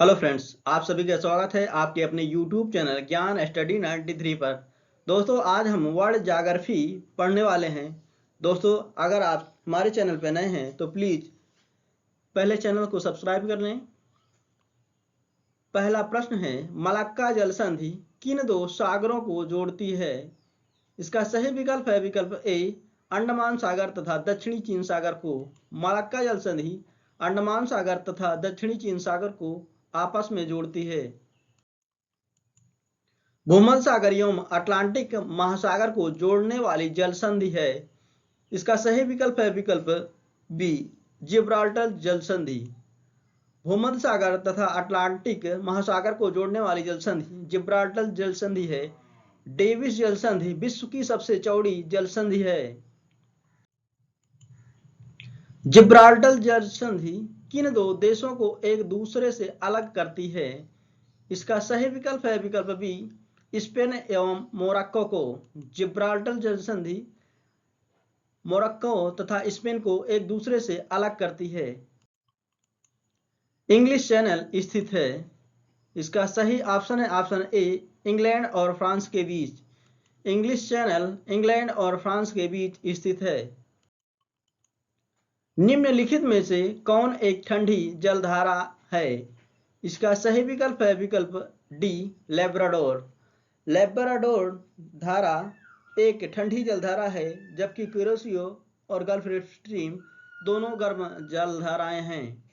Hello friends, आप सभी का स्वागत है आपके अपने YouTube चैनल ज्ञान स्टडी 93 पर। दोस्तों, आज हम वर्ल्ड ज्योग्राफी पढ़ने वाले हैं। दोस्तों, अगर आप हमारे चैनल पर नए हैं तो प्लीज़ पहले चैनल को सब्सक्राइब कर लें। पहला प्रश्न है, मलक्का जल संधि किन दो सागरों को जोड़ती है? इसका सही विकल्प है विकल्प ए, अंडमान सागर तथा दक्षिणी चीन सागर को। मलक्का जल संधि अंडमान सागर तथा दक्षिणी चीन सागर को आपस में जोड़ती है। भूमध्य सागर एवं अटलांटिक महासागर को जोड़ने वाली जल संधि है। इसका सही विकल्प है विकल्प बी, जिब्राल्टर जल संधि। भूमध्य सागर तथा अटलांटिक महासागर को जोड़ने वाली जल संधि जिब्राल्टर जल संधि है। डेविस जल संधि विश्व की सबसे चौड़ी जल संधि है। जिब्राल्टर जल संधि किन दो देशों को एक दूसरे से अलग करती है? इसका सही विकल्प है विकल्प बी, स्पेन एवं मोरक्को को। जिब्राल्टर जल संधि मोरक्को तथा स्पेन को एक दूसरे से अलग करती है। इंग्लिश चैनल स्थित है। इसका सही ऑप्शन है ऑप्शन ए, इंग्लैंड और फ्रांस के बीच। इंग्लिश चैनल इंग्लैंड और फ्रांस के बीच स्थित है। निम्नलिखित में से कौन एक ठंडी जलधारा है? इसका सही विकल्प है विकल्प डी, लेब्राडोर। लेब्राडोर धारा एक ठंडी जलधारा है, जबकि कुरोसियो और गल्फ स्ट्रीम दोनों गर्म जलधाराएं हैं।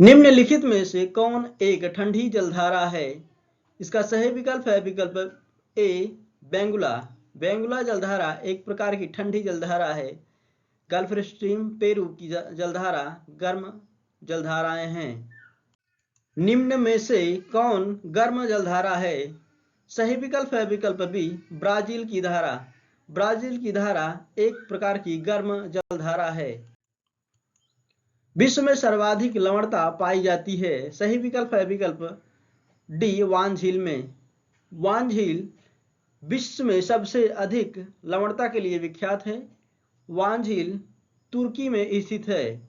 निम्नलिखित में से कौन एक ठंडी जलधारा है? इसका सही विकल्प है विकल्प ए, बेंगुला। बेंगुला जलधारा एक प्रकार की ठंडी जलधारा है। गल्फ स्ट्रीम पेरू की जलधारा गर्म जलधाराएं हैं। निम्न में से कौन गर्म जलधारा है? सही विकल्प है विकल्प बी, ब्राजील की धारा। ब्राजील की धारा एक प्रकार की गर्म जलधारा है। विश्व में सर्वाधिक लवणता पाई जाती है। सही विकल्प है विकल्प डी, वान झील में। वान झील विश्व में सबसे अधिक लवणता के लिए विख्यात है। वान झील तुर्की में स्थित है।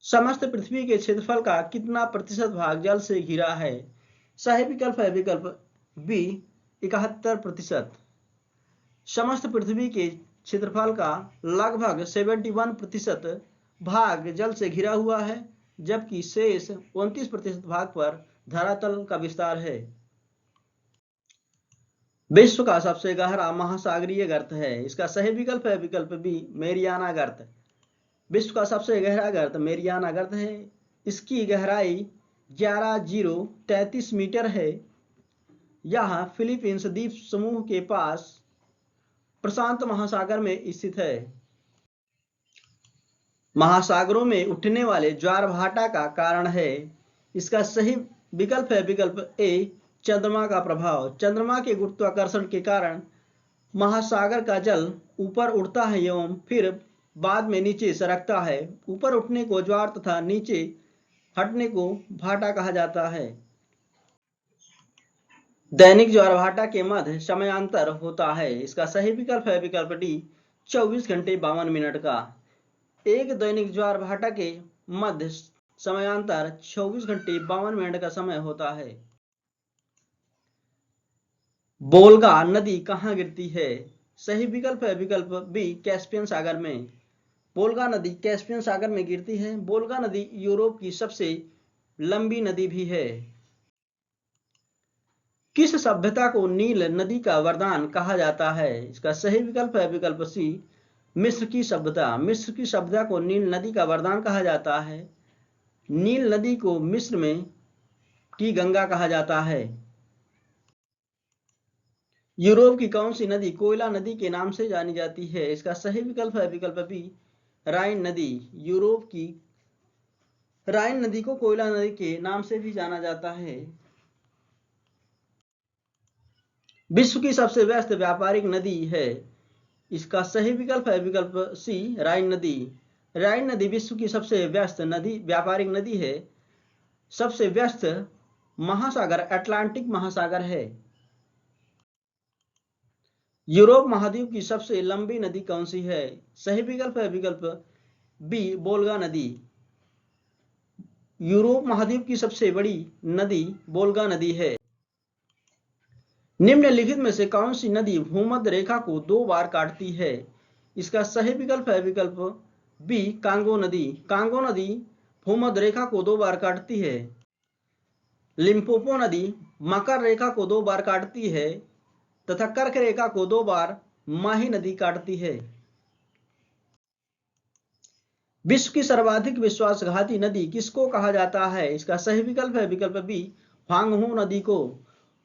समस्त पृथ्वी के क्षेत्रफल का कितना प्रतिशत भाग जल से घिरा है? सही विकल्प है विकल्प बी, 71%। समस्त पृथ्वी के क्षेत्रफल का लगभग 71% भाग जल से घिरा हुआ है, जबकि शेष 29% भाग पर धरातल का विस्तार है। विश्व का सबसे गहरा महासागरीय गर्त है। इसका सही विकल्प है विकल्प बी, मेरियाना गर्त। विश्व का सबसे गहरा गर्त मेरियाना गर्त है। इसकी गहराई 11,033 मीटर है। यह फिलीपींस द्वीप समूह के पास प्रशांत महासागर में स्थित है। महासागरों में उठने वाले ज्वार भाटा का कारण है। इसका सही विकल्प है विकल्प ए, चंद्रमा का प्रभाव। चंद्रमा के गुरुत्वाकर्षण के कारण महासागर का जल ऊपर उठता है एवं फिर बाद में नीचे सरकता है। ऊपर उठने को ज्वार तथा नीचे हटने को भाटा कहा जाता है। दैनिक ज्वार भाटा के मध्य समयांतर होता है। इसका सही विकल्प है विकल्प डी, 24 घंटे 52 मिनट का। एक दैनिक ज्वार भाटा के मध्य समयांतर 24 घंटे 52 मिनट का समय होता है। बोल्गा नदी कहाँ गिरती है? सही विकल्प है विकल्प बी, कैस्पियन सागर में। बोल्गा नदी कैस्पियन सागर में गिरती है। बोल्गा नदी यूरोप की सबसे लंबी नदी भी है। किस सभ्यता को नील नदी का वरदान कहा जाता है? इसका सही विकल्प है विकल्प सी, मिस्र की सभ्यता। मिस्र की सभ्यता को नील नदी का वरदान कहा जाता है। नील नदी को मिस्र में की गंगा कहा जाता है। यूरोप की कौन सी नदी कोयला नदी के नाम से जानी जाती है? इसका सही विकल्प है विकल्प बी, राइन नदी। यूरोप की राइन नदी को कोयला नदी के नाम से भी जाना जाता है। विश्व की सबसे व्यस्त व्यापारिक नदी है। इसका सही विकल्प है विकल्प सी, राइन नदी। राइन नदी विश्व की सबसे व्यस्त नदी व्यापारिक नदी है। सबसे व्यस्त महासागर अटलांटिक महासागर है। यूरोप महाद्वीप की सबसे लंबी नदी कौन सी है? सही विकल्प है विकल्प बी, बोल्गा नदी। यूरोप महाद्वीप की सबसे बड़ी नदी वोल्गा नदी है। निम्नलिखित में से कौन सी नदी भूमध्य रेखा को 2 बार काटती है? इसका सही विकल्प है विकल्प बी कांगो नदी। कांगो नदी भूमध्य रेखा को 2 बार काटती है। लिम्पोपो नदी मकर रेखा को 2 बार काटती है तथा कर्क रेखा को 2 बार माही नदी काटती है। विश्व की सर्वाधिक विश्वासघाती नदी किसको कहा जाता है? इसका सही विकल्प है विकल्प बी ह्वांगहो नदी को।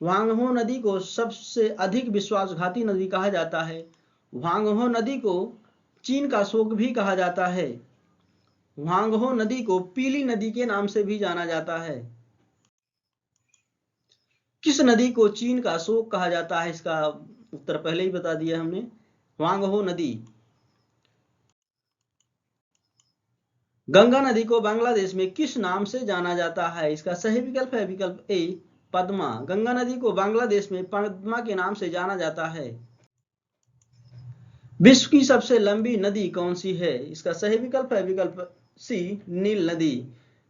ह्वांगहो नदी को सबसे अधिक विश्वासघाती नदी कहा जाता है। ह्वांगहो नदी को चीन का शोक भी कहा जाता है। ह्वांगहो नदी को पीली नदी के नाम से भी जाना जाता है। किस नदी को चीन का शोक कहा जाता है? इसका उत्तर पहले ही बता दिया हमने, ह्वांगहो नदी। गंगा नदी को बांग्लादेश में किस नाम से जाना जाता है? इसका सही विकल्प है विकल्प ए पद्मा। गंगा नदी को बांग्लादेश में पद्मा के नाम से जाना जाता है। विश्व की सबसे लंबी नदी कौन सी है? इसका सही विकल्प है विकल्प सी नील नदी।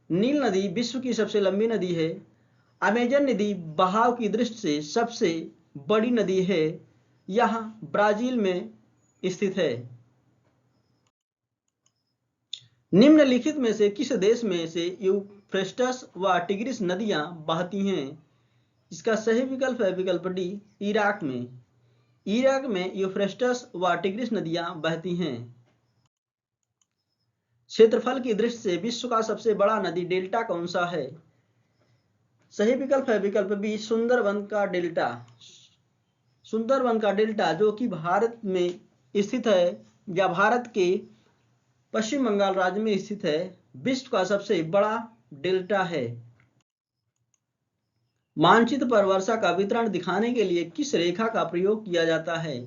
नील नदी विश्व की सबसे लंबी नदी है। अमेजन नदी बहाव की दृष्टि से सबसे बड़ी नदी है। यह ब्राजील में स्थित है। निम्नलिखित में से किस देश में से यूफ्रेटस व टिग्रिस नदियां बहती हैं? इसका सही विकल्प है विकल्प डी इराक में। इराक में यूफ्रेटस व टिग्रिस नदियां बहती हैं। क्षेत्रफल की दृष्टि से विश्व का सबसे बड़ा नदी डेल्टा कौन सा है? सही विकल्प है विकल्प बी सुंदरबन का डेल्टा। सुंदरबन का डेल्टा जो कि भारत में स्थित है या भारत के पश्चिम बंगाल राज्य में स्थित है, विश्व का सबसे बड़ा डेल्टा है। मानचित्र पर वर्षा का वितरण दिखाने के लिए किस रेखा का प्रयोग किया जाता है?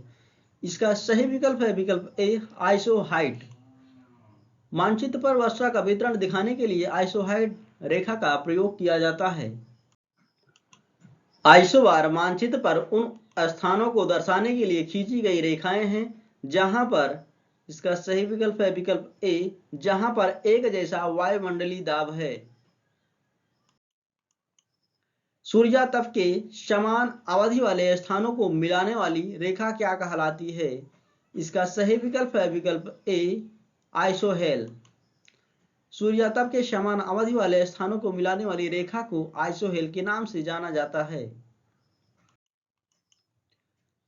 इसका सही विकल्प है विकल्प ए आइसोहाइट। मानचित्र पर वर्षा का वितरण दिखाने के लिए आइसोहाइट रेखा का प्रयोग किया जाता है। आइसोबार मानचित्र पर उन स्थानों को दर्शाने के लिए खींची गई रेखाएं हैं जहां पर, इसका सही विकल्प है विकल्प ए जहां पर एक जैसा वायुमंडलीय दाब है। सूर्यातप के समान अवधि वाले स्थानों को मिलाने वाली रेखा क्या कहलाती है? इसका सही विकल्प है विकल्प ए आइसोहेल। सूर्यातप के समान अवधि वाले स्थानों को मिलाने वाली रेखा को आइसोहेल के नाम से जाना जाता है।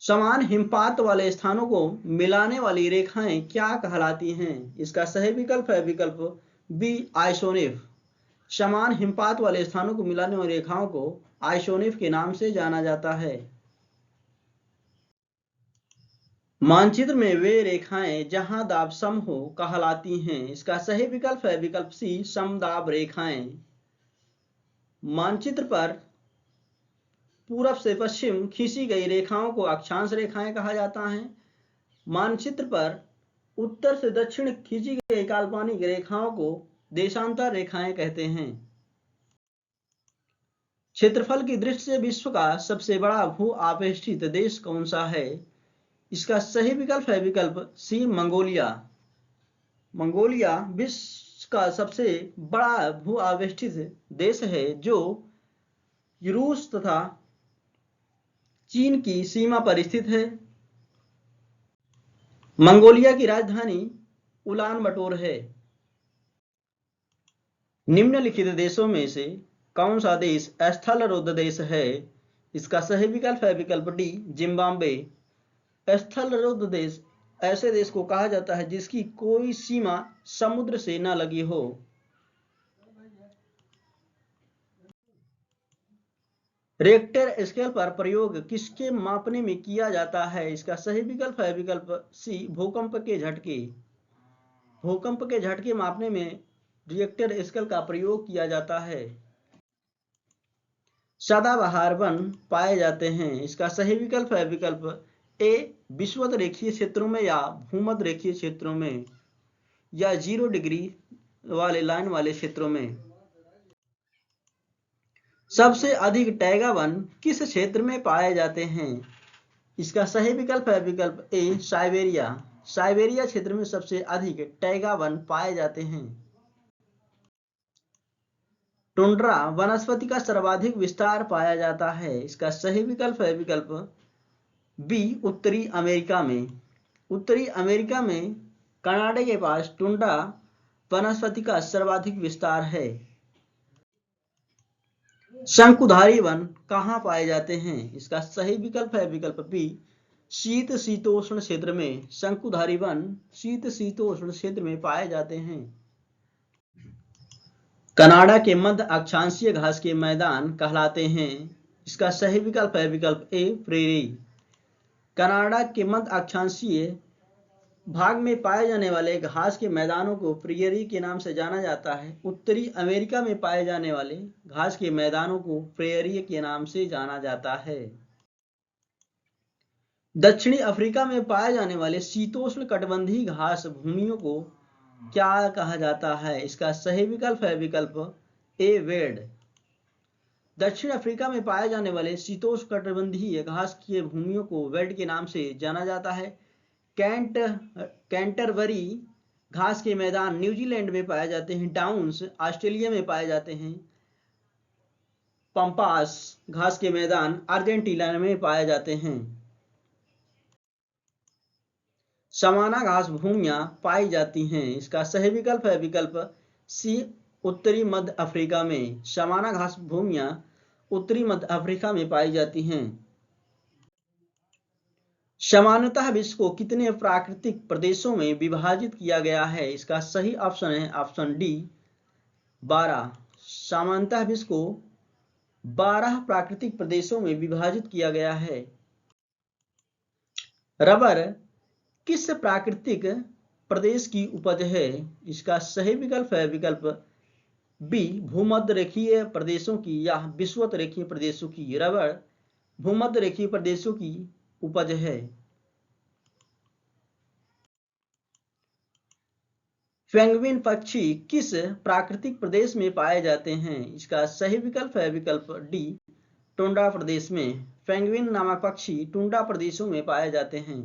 समान हिमपात वाले स्थानों को मिलाने वाली रेखाएं क्या कहलाती हैं? इसका सही विकल्प है विकल्प बी आइसोनिफ। समान हिमपात वाले स्थानों को मिलाने वाली रेखाओं को आइसोनिफ के नाम से जाना जाता है। मानचित्र में वे रेखाएं जहां दाब सम हो कहलाती हैं। इसका सही विकल्प है विकल्प सी समदाब रेखाएं। मानचित्र पर पूरब से पश्चिम खींची गई रेखाओं को अक्षांश रेखाएं कहा जाता है। मानचित्र पर उत्तर से दक्षिण खींची गई काल्पनिक रेखाओं को देशांतर रेखाएं कहते हैं। क्षेत्रफल की दृष्टि से विश्व का सबसे बड़ा भू आवेष्टित देश कौन सा है? इसका सही विकल्प है विकल्प सी मंगोलिया। मंगोलिया विश्व का सबसे बड़ा भू आवेष्टित देश है जो रूस तथा चीन की सीमा पर स्थित है। मंगोलिया की राजधानी उलान बटोर है। निम्नलिखित देशों में से कौन सा देश स्थलरुद्ध देश है? इसका सही विकल्प है विकल्प डी जिम्बाब्वे। स्थलरुद्ध देश ऐसे देश को कहा जाता है जिसकी कोई सीमा समुद्र से न लगी हो। रिक्टर स्केल पर प्रयोग किसके मापने में किया जाता है? इसका सही विकल्प है विकल्प सी भूकंप के झटके। भूकंप के झटके मापने में रिक्टर स्केल का प्रयोग किया जाता है। सदाबहार वन पाए जाते हैं। इसका सही विकल्प है विकल्प ए विषुवत रेखीय क्षेत्रों में या भूमध्य रेखीय क्षेत्रों में या 0 डिग्री वाले लाइन वाले क्षेत्रों में। सबसे अधिक टैगा वन किस क्षेत्र में पाए जाते हैं? इसका सही विकल्प है विकल्प ए साइबेरिया। साइबेरिया क्षेत्र में सबसे अधिक टैगा वन पाए जाते हैं। टुंड्रा वनस्पति का सर्वाधिक विस्तार पाया जाता है? इसका सही विकल्प है विकल्प बी, उत्तरी अमेरिका में। उत्तरी अमेरिका में कनाडा के पास टुंड्रा वनस्पति का सर्वाधिक विस्तार है। शंकुधारी वन कहाँ पाए जाते हैं? इसका सही विकल्प है विकल्प बी, शीत शीतोष्ण क्षेत्र में। शंकुधारी वन शीत शीतोष्ण क्षेत्र में पाए जाते हैं। कनाडा के मध्य अक्षांशीय घास के मैदान कहलाते हैं? इसका सही विकल्प है विकल्प ए, प्रेरी। कनाडा के मध्य अक्षांशीय भाग में पाए जाने वाले घास के मैदानों को प्रेयरी के नाम से जाना जाता है। उत्तरी अमेरिका में पाए जाने वाले घास के मैदानों को प्रेयरी के नाम से जाना जाता है। दक्षिणी अफ्रीका में पाए जाने वाले शीतोष्ण कटिबंधीय घास भूमियों को क्या कहा जाता है? इसका सही विकल्प है विकल्प ए, वेड। दक्षिण अफ्रीका में पाए जाने वाले शीतोष्ण कटिबंधीय घास की भूमियों को वेड के नाम से जाना जाता है। कैंटरबरी घास के मैदान न्यूजीलैंड में पाए जाते हैं। डाउन्स ऑस्ट्रेलिया में पाए जाते हैं। पंपास घास के मैदान अर्जेंटीना में पाए जाते हैं। समाना घास भूमियां पाई जाती हैं? इसका सही विकल्प है विकल्प सी, उत्तरी मध्य अफ्रीका में। समाना घास भूमियां उत्तरी मध्य अफ्रीका में पाई जाती हैं। सामान्यतः विश्व को कितने प्राकृतिक प्रदेशों में विभाजित किया गया है? इसका सही ऑप्शन है ऑप्शन डी, 12। सामान्यतः विश्व को 12 प्राकृतिक प्रदेशों में विभाजित किया गया है। रबर किस प्राकृतिक प्रदेश की उपज है? इसका सही विकल्प है विकल्प बी, भूमध्य रेखीय प्रदेशों की या विषुवत रेखीय प्रदेशों की। रबर भूमध्य रेखीय प्रदेशों की उपज है। पेंगुइन पक्षी किस प्राकृतिक प्रदेश में पाए जाते हैं? इसका सही विकल्प है विकल्प डी, टुंड्रा प्रदेश में। पेंगुइन नामक पक्षी टुंड्रा प्रदेशों में पाए जाते हैं।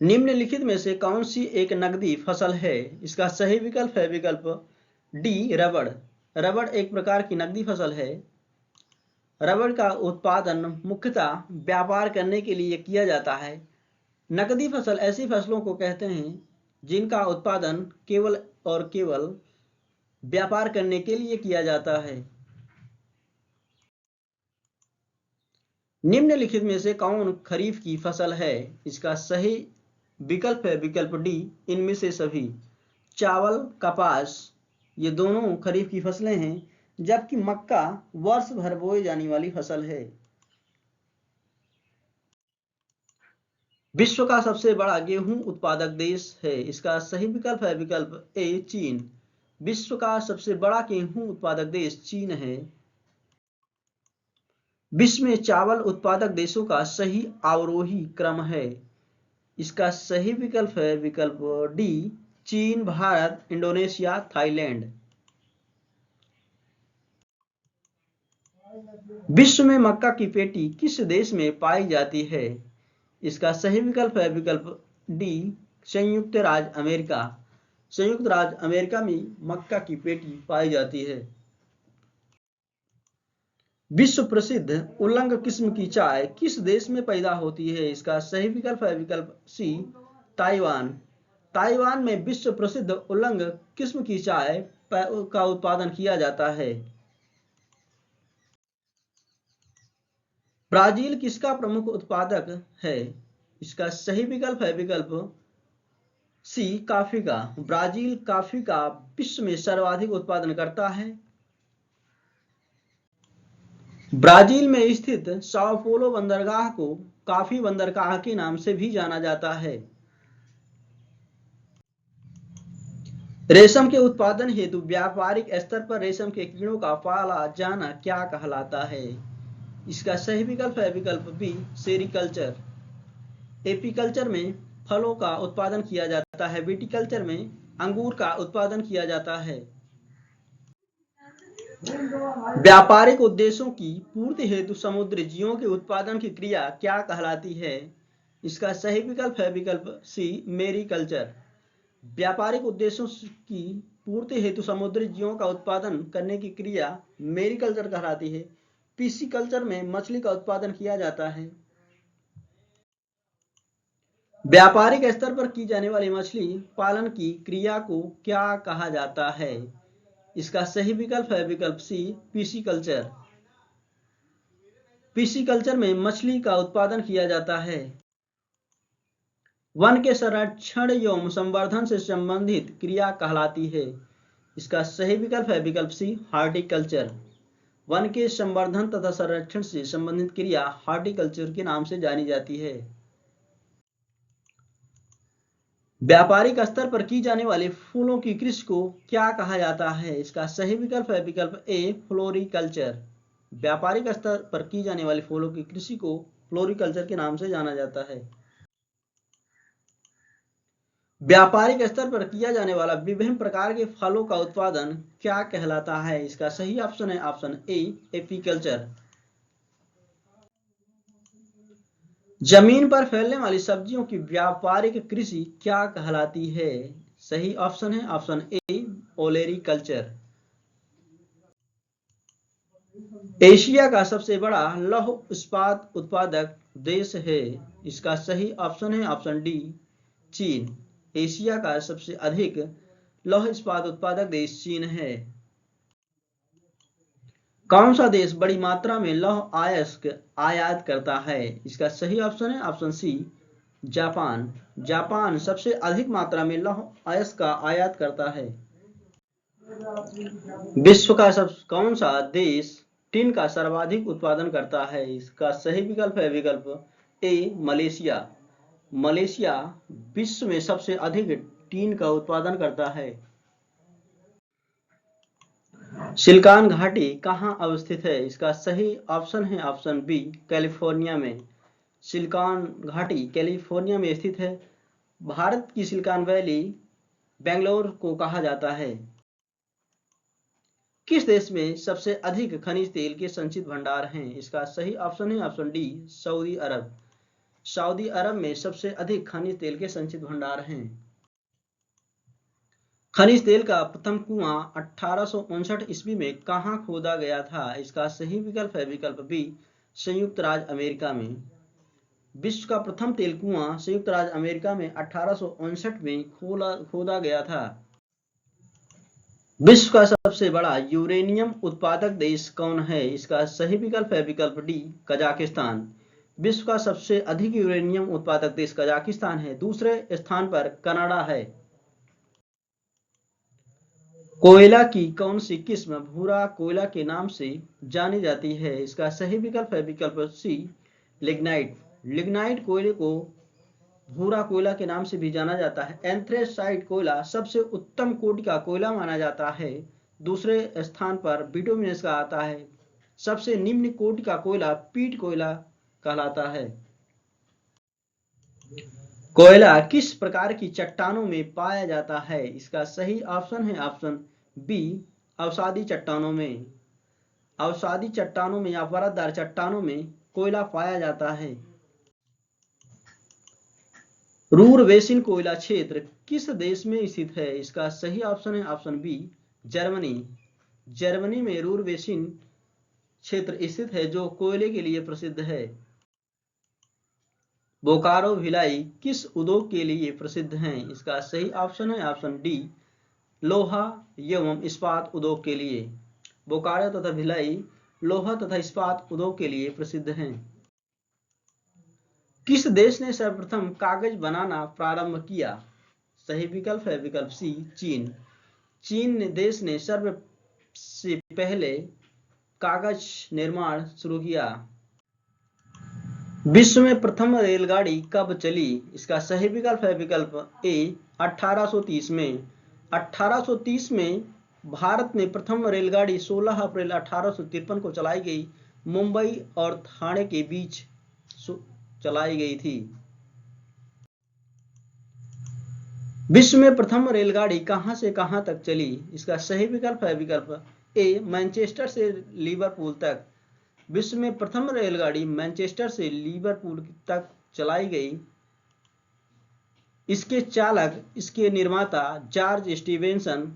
निम्नलिखित में से कौन सी एक नकदी फसल है? इसका सही विकल्प है विकल्प डी, रबड़। रबड़ एक प्रकार की नकदी फसल है। रबड़ का उत्पादन मुख्यतः व्यापार करने के लिए किया जाता है। नकदी फसल ऐसी फसलों को कहते हैं जिनका उत्पादन केवल और केवल व्यापार करने के लिए किया जाता है। निम्नलिखित में से कौन खरीफ की फसल है? इसका सही विकल्प है विकल्प डी, इनमें से सभी। चावल, कपास ये दोनों खरीफ की फसलें हैं, जबकि मक्का वर्ष भर बोई जाने वाली फसल है। विश्व का सबसे बड़ा गेहूं उत्पादक देश है? इसका सही विकल्प है विकल्प ए, चीन। विश्व का सबसे बड़ा गेहूं उत्पादक देश चीन है। विश्व में चावल उत्पादक देशों का सही अवरोही क्रम है? इसका सही विकल्प है विकल्प डी, चीन, भारत, इंडोनेशिया, थाईलैंड। विश्व में मक्का की पेटी किस देश में पाई जाती है? इसका सही विकल्प है विकल्प डी, संयुक्त राज्य अमेरिका। संयुक्त राज्य अमेरिका में मक्का की पेटी पाई जाती है। विश्व प्रसिद्ध उलंग किस्म की चाय किस देश में पैदा होती है? इसका सही विकल्प है विकल्प सी, ताइवान। ताइवान में विश्व प्रसिद्ध उलंग किस्म की चाय का उत्पादन किया जाता है। ब्राजील किसका प्रमुख उत्पादक है? इसका सही विकल्प है विकल्प सी, कॉफी का। ब्राजील कॉफी का विश्व में सर्वाधिक उत्पादन करता है। ब्राजील में स्थित साओ पोलो बंदरगाह को कॉफी बंदरगाह के नाम से भी जाना जाता है। रेशम के उत्पादन हेतु व्यापारिक स्तर पर रेशम के कीड़ों का पाला जाना क्या कहलाता है? इसका सही विकल्प है विकल्प बी, सेरीकल्चर। एपीकल्चर में फलों का उत्पादन किया जाता है। विटीकल्चर में अंगूर का उत्पादन किया जाता है। व्यापारिक उद्देश्यों की पूर्ति हेतु समुद्री जीवों के उत्पादन की क्रिया क्या कहलाती है? इसका सही विकल्प है विकल्प सी, मेरीकल्चर। व्यापारिक उद्देश्यों की पूर्ति हेतु समुद्री जीवों का उत्पादन करने की क्रिया मैरीकल्चर कहलाती है। पिसीकल्चर में मछली का उत्पादन किया जाता है। व्यापारिक स्तर पर की जाने वाली मछली पालन की क्रिया को क्या कहा जाता है? इसका सही विकल्प है विकल्प सी, पिसीकल्चर। पिसीकल्चर में मछली का उत्पादन किया जाता है। वन के संरक्षण एवं संवर्धन से संबंधित क्रिया कहलाती है। इसका सही विकल्प है विकल्प सी, हॉर्टिकल्चर। वन के संवर्धन तथा संरक्षण से संबंधित क्रिया हॉर्टिकल्चर के नाम से जानी जाती है। व्यापारिक स्तर पर की जाने वाली फूलों की कृषि को क्या कहा जाता है? इसका सही विकल्प है विकल्प ए, फ्लोरिकल्चर। व्यापारिक स्तर पर की जाने वाली फूलों की कृषि को फ्लोरिकल्चर के नाम से जाना जाता है। व्यापारिक स्तर पर किया जाने वाला विभिन्न प्रकार के फलों का उत्पादन क्या कहलाता है? इसका सही ऑप्शन है ऑप्शन ए, एपीकल्चर। जमीन पर फैलने वाली सब्जियों की व्यापारिक कृषि क्या कहलाती है? सही ऑप्शन है ऑप्शन ए, ओलेरीकल्चर। एशिया का सबसे बड़ा लौह इस्पात उत्पादक देश है। इसका सही ऑप्शन है ऑप्शन डी, चीन। एशिया का सबसे अधिक लौह इस्पात उत्पादक देश चीन है। कौन सा देश बड़ी मात्रा में लौह आयात करता है? इसका सही ऑप्शन है ऑप्शन सी, जापान। जापान सबसे अधिक मात्रा में लौह अयस्क का आयात करता है। विश्व का कौन सा देश टिन का सर्वाधिक उत्पादन करता है? इसका सही विकल्प है विकल्प ए, मलेशिया। मलेशिया विश्व में सबसे अधिक टिन का उत्पादन करता है। सिलिकॉन घाटी कहाँ अवस्थित है? इसका सही ऑप्शन है ऑप्शन बी, कैलिफोर्निया में। सिलिकॉन घाटी कैलिफोर्निया में स्थित है। भारत की सिलिकॉन वैली बेंगलोर को कहा जाता है। किस देश में सबसे अधिक खनिज तेल के संचित भंडार हैं? इसका सही ऑप्शन है ऑप्शन डी, सऊदी अरब। सऊदी अरब में सबसे अधिक खनिज तेल के संचित भंडार हैं। खनिज तेल का प्रथम कुआं 1859 ईस्वी में कहां खोदा गया था? इसका सही विकल्प है विकल्प बी, संयुक्त राज्य अमेरिका में। विश्व का प्रथम तेल कुआं संयुक्त राज्य अमेरिका में 1859 में खोदा गया था। विश्व का सबसे बड़ा यूरेनियम उत्पादक देश कौन है? इसका सही विकल्प है विकल्प डी, कजाकिस्तान। विश्व का सबसे अधिक यूरेनियम उत्पादक देश कजाकिस्तान है। दूसरे स्थान पर कनाडा है। कोयला की कौन सी किस्म भूरा कोयला के नाम से जानी जाती है? इसका सही विकल्प है विकल्प सी, लिग्नाइट। लिग्नाइट कोयले को भूरा कोयला के नाम से भी जाना जाता है। एंथ्रेसाइट कोयला सबसे उत्तम कोटि का कोयला माना जाता है। दूसरे स्थान पर बिटुमिनस का आता है। सबसे निम्न कोटि का कोयला पीट कोयला कहलाता है। कोयला किस प्रकार की चट्टानों में पाया जाता है? इसका सही ऑप्शन है ऑप्शन बी, अवसादी चट्टानों में। अवसादी चट्टानों में या परतदार चट्टानों में कोयला पाया जाता है। रूर बेसिन कोयला क्षेत्र किस देश में स्थित है? इसका सही ऑप्शन है ऑप्शन बी, जर्मनी। जर्मनी में रूर बेसिन क्षेत्र स्थित है जो कोयले के लिए प्रसिद्ध है। बोकारो भिलाई किस उद्योग के लिए प्रसिद्ध हैं? इसका सही ऑप्शन है ऑप्शन डी, लोहा एवं इस्पात उद्योग के लिए। बोकारो तथा भिलाई लोहा तथा इस्पात उद्योग के लिए प्रसिद्ध हैं। किस देश ने सर्वप्रथम कागज बनाना प्रारंभ किया? सही विकल्प है विकल्प सी, चीन। चीन देश ने सबसे पहले कागज निर्माण शुरू किया। विश्व में प्रथम रेलगाड़ी कब चली? इसका सही विकल्प है विकल्प ए, 1830 में। 1830 में भारत में प्रथम रेलगाड़ी 16 अप्रैल 1853 को चलाई गई। मुंबई और ठाणे के बीच चलाई गई थी। विश्व में प्रथम रेलगाड़ी कहां से कहां तक चली? इसका सही विकल्प है विकल्प ए, मैनचेस्टर से लिवरपूल तक। विश्व में प्रथम रेलगाड़ी मैनचेस्टर से लिवरपूल तक चलाई गई। इसके चालक, इसके निर्माता जॉर्ज स्टीवेंसन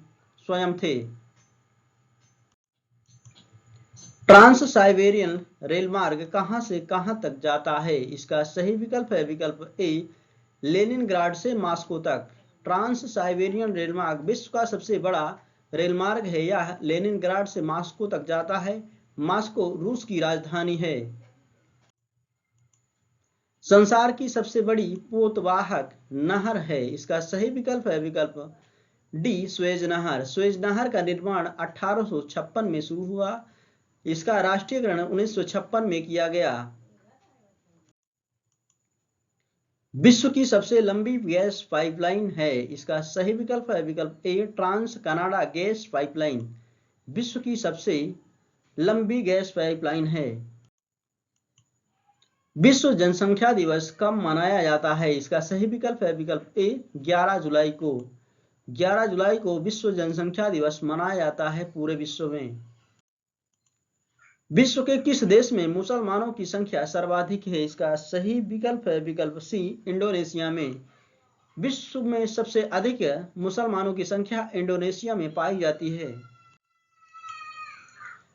स्वयं थे। ट्रांस साइबेरियन रेलमार्ग कहां से कहां तक जाता है? इसका सही विकल्प है विकल्प ए, लेनिनग्राड से मॉस्को तक। ट्रांस साइबेरियन रेलमार्ग विश्व का सबसे बड़ा रेलमार्ग है। यह लेनिनग्राड से मॉस्को तक जाता है। मॉस्को रूस की राजधानी है। संसार की सबसे बड़ी पोतवाहक नहर है। इसका सही विकल्प है विकल्प डी, स्वेज नहर। स्वेज नहर का निर्माण 1856 में शुरू हुआ। इसका राष्ट्रीयकरण 1956 में किया गया। विश्व की सबसे लंबी गैस पाइपलाइन है। इसका सही विकल्प है विकल्प ए, ट्रांस कनाडा गैस पाइपलाइन। विश्व की सबसे लंबी गैस पाइपलाइन है। विश्व जनसंख्या दिवस कब मनाया जाता है? इसका सही विकल्प है विकल्प ए, 11 जुलाई को। 11 जुलाई को विश्व जनसंख्या दिवस मनाया जाता है पूरे विश्व में। विश्व के किस देश में मुसलमानों की संख्या सर्वाधिक है? इसका सही विकल्प है विकल्प सी, इंडोनेशिया में। विश्व में सबसे अधिक मुसलमानों की संख्या इंडोनेशिया में पाई जाती है।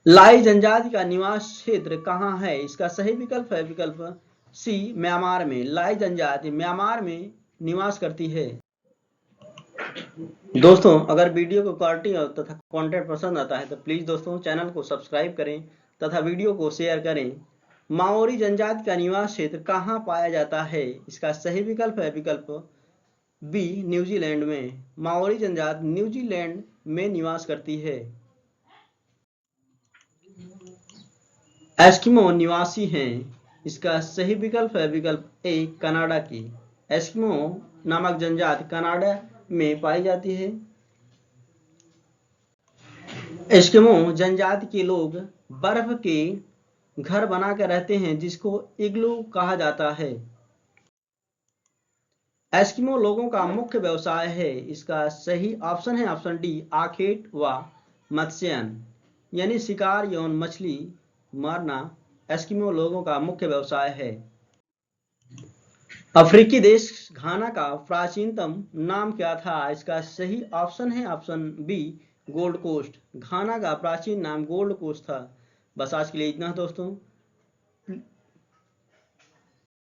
लाई जनजाति का निवास क्षेत्र कहाँ है? इसका सही विकल्प है विकल्प सी, म्यांमार में। लाई जनजाति म्यांमार में निवास करती है। दोस्तों, अगर वीडियो को क्वालिटी तथा कंटेंट पसंद आता है तो प्लीज दोस्तों चैनल को सब्सक्राइब करें तथा वीडियो को शेयर करें। माओरी जनजाति का निवास क्षेत्र कहाँ पाया जाता है? इसका सही विकल्प है विकल्प बी, न्यूजीलैंड में। माओरी जनजाति न्यूजीलैंड में निवास करती है। एस्किमो निवासी हैं। इसका सही विकल्प है विकल्प ए, कनाडा की। एस्किमो नामक जनजाति कनाडा में पाई जाती है। एस्किमो जनजाति के लोग बर्फ के घर बनाकर रहते हैं जिसको इग्लू कहा जाता है। एस्किमो लोगों का मुख्य व्यवसाय है। इसका सही ऑप्शन है ऑप्शन डी, आखेट व मत्स्यन, यानी शिकार एवं मछली मारना एस्किमो लोगों का मुख्य व्यवसाय है। अफ्रीकी देश घाना का प्राचीनतम नाम क्या था? इसका सही ऑप्शन है ऑप्शन बी, गोल्ड कोस्ट। घाना का प्राचीन नाम गोल्ड कोस्ट था। बस आज के लिए इतना दोस्तों।